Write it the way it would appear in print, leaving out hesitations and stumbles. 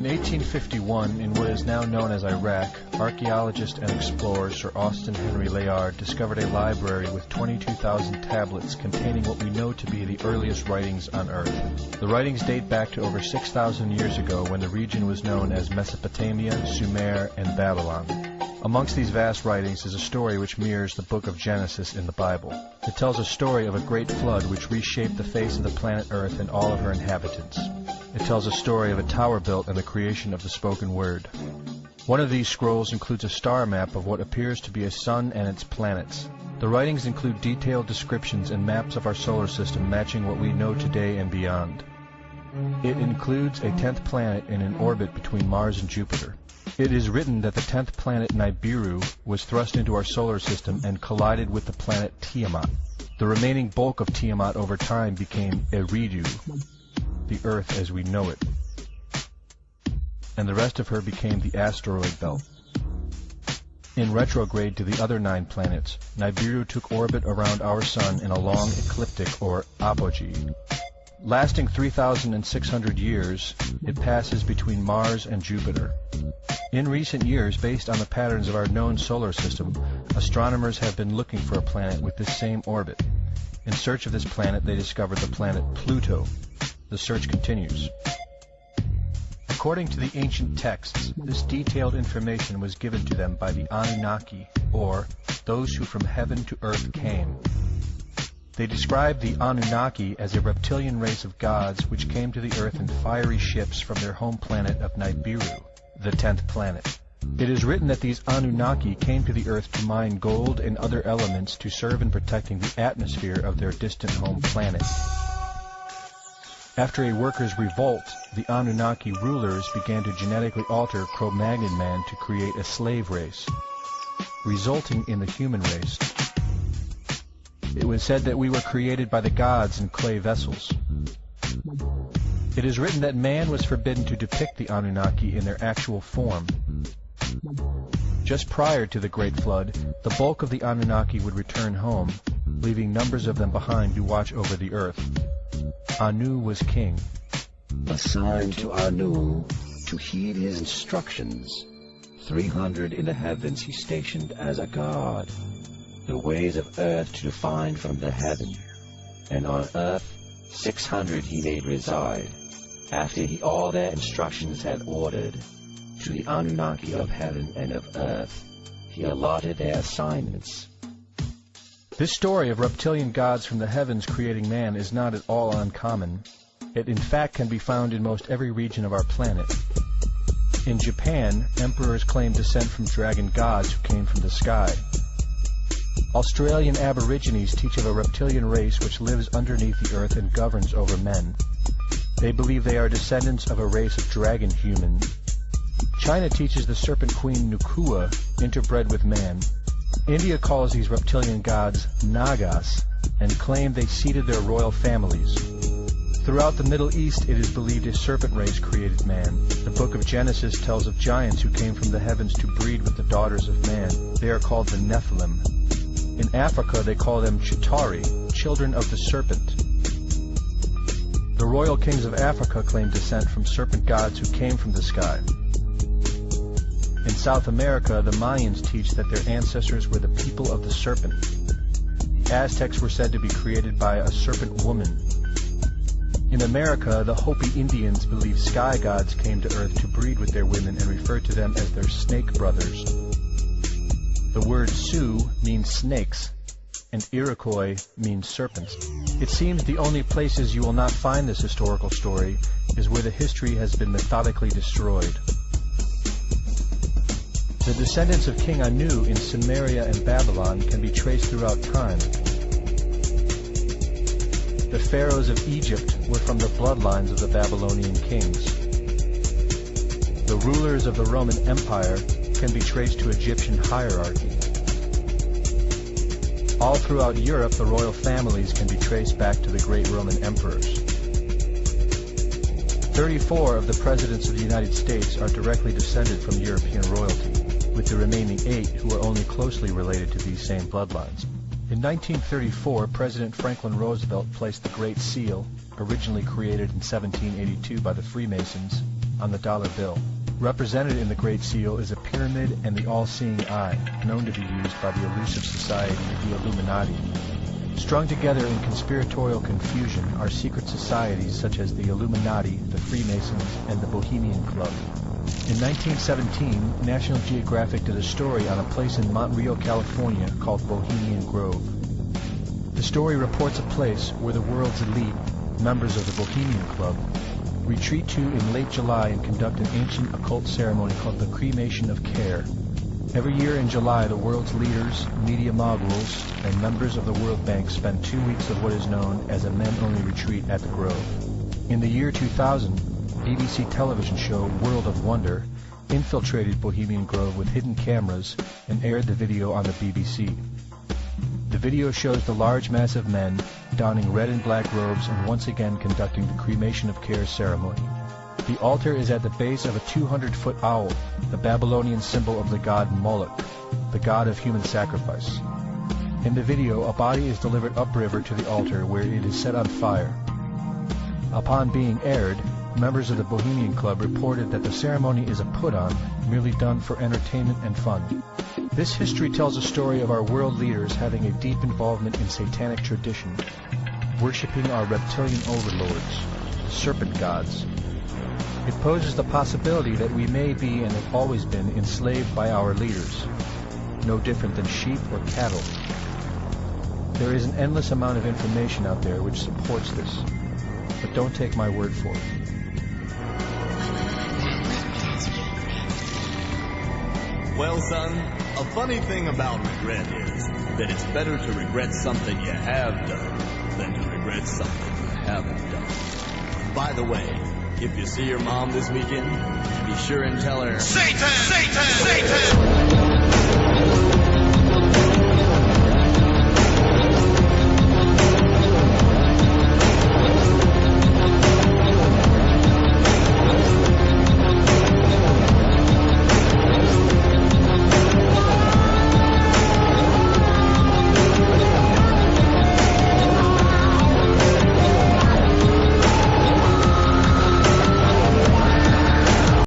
In 1851, in what is now known as Iraq, archaeologist and explorer Sir Austin Henry Layard discovered a library with 22,000 tablets containing what we know to be the earliest writings on Earth. The writings date back to over 6,000 years ago when the region was known as Mesopotamia, Sumer, and Babylon. Amongst these vast writings is a story which mirrors the book of Genesis in the Bible. It tells a story of a great flood which reshaped the face of the planet Earth and all of her inhabitants. It tells a story of a tower built and the creation of the spoken word. One of these scrolls includes a star map of what appears to be a sun and its planets. The writings include detailed descriptions and maps of our solar system matching what we know today and beyond. It includes a 10th planet in an orbit between Mars and Jupiter. It is written that the 10th planet Nibiru was thrust into our solar system and collided with the planet Tiamat. The remaining bulk of Tiamat over time became Eridu, the Earth as we know it, and the rest of her became the asteroid belt. In retrograde to the other 9 planets, Nibiru took orbit around our Sun in a long ecliptic or apogee. Lasting 3,600 years, it passes between Mars and Jupiter. In recent years, based on the patterns of our known solar system, astronomers have been looking for a planet with this same orbit. In search of this planet, they discovered the planet Pluto. The search continues. According to the ancient texts, this detailed information was given to them by the Anunnaki, or those who from heaven to earth came. They describe the Anunnaki as a reptilian race of gods which came to the earth in fiery ships from their home planet of Nibiru, the 10th planet. It is written that these Anunnaki came to the earth to mine gold and other elements to serve in protecting the atmosphere of their distant home planet. After a workers' revolt, the Anunnaki rulers began to genetically alter Cro-Magnon man to create a slave race, resulting in the human race. It was said that we were created by the gods in clay vessels. It is written that man was forbidden to depict the Anunnaki in their actual form. Just prior to the Great Flood, the bulk of the Anunnaki would return home, leaving numbers of them behind to watch over the earth. Anu was king. Assigned to Anu to heed his instructions. 300 in the heavens he stationed as a god. The ways of earth to define from the heaven. And on earth 600 he made reside. After he all their instructions had ordered, to the Anunnaki of heaven and of earth he allotted their assignments. This story of reptilian gods from the heavens creating man is not at all uncommon. It in fact can be found in most every region of our planet. In Japan, emperors claim descent from dragon gods who came from the sky. Australian Aborigines teach of a reptilian race which lives underneath the earth and governs over men. They believe they are descendants of a race of dragon humans. China teaches the serpent queen Nukua interbred with man. India calls these reptilian gods Nagas and claim they seeded their royal families. Throughout the Middle East, it is believed a serpent race created man. The book of Genesis tells of giants who came from the heavens to breed with the daughters of man. They are called the Nephilim. In Africa, they call them Chitari, children of the serpent. The royal kings of Africa claim descent from serpent gods who came from the sky. In South America, the Mayans teach that their ancestors were the people of the serpent. The Aztecs were said to be created by a serpent woman. In America, the Hopi Indians believe sky gods came to earth to breed with their women and referred to them as their snake brothers. The word Sioux means snakes, and Iroquois means serpents. It seems the only places you will not find this historical story is where the history has been methodically destroyed. The descendants of King Anu in Sumeria and Babylon can be traced throughout time. The pharaohs of Egypt were from the bloodlines of the Babylonian kings. The rulers of the Roman Empire can be traced to Egyptian hierarchy. All throughout Europe, the royal families can be traced back to the great Roman emperors. 34 of the presidents of the United States are directly descended from European royalty, with the remaining 8 who are only closely related to these same bloodlines. In 1934, President Franklin Roosevelt placed the Great Seal, originally created in 1782 by the Freemasons, on the dollar bill. Represented in the Great Seal is a pyramid and the all-seeing eye, known to be used by the elusive society, the Illuminati. Strung together in conspiratorial confusion are secret societies such as the Illuminati, the Freemasons, and the Bohemian Club. In 1917, National Geographic did a story on a place in Montreal, California called Bohemian Grove. The story reports a place where the world's elite, members of the Bohemian Club, retreat to in late July and conduct an ancient occult ceremony called the Cremation of Care. Every year in July, the world's leaders, media moguls, and members of the World Bank spend 2 weeks of what is known as a men-only retreat at the Grove. In the year 2000, BBC television show World of Wonder infiltrated Bohemian Grove with hidden cameras and aired the video on the BBC. The video shows the large mass of men donning red and black robes and once again conducting the Cremation of Care ceremony. The altar is at the base of a 200-foot owl, the Babylonian symbol of the god Moloch, the god of human sacrifice. In the video, a body is delivered upriver to the altar where it is set on fire. Upon being aired, members of the Bohemian Club reported that the ceremony is a put-on, merely done for entertainment and fun. This history tells a story of our world leaders having a deep involvement in satanic tradition, worshipping our reptilian overlords, the serpent gods. It poses the possibility that we may be and have always been enslaved by our leaders, no different than sheep or cattle. There is an endless amount of information out there which supports this, but don't take my word for it. Well, son, a funny thing about regret is that it's better to regret something you have done than to regret something you haven't done. By the way, if you see your mom this weekend, be sure and tell her, Satan! Satan! Satan!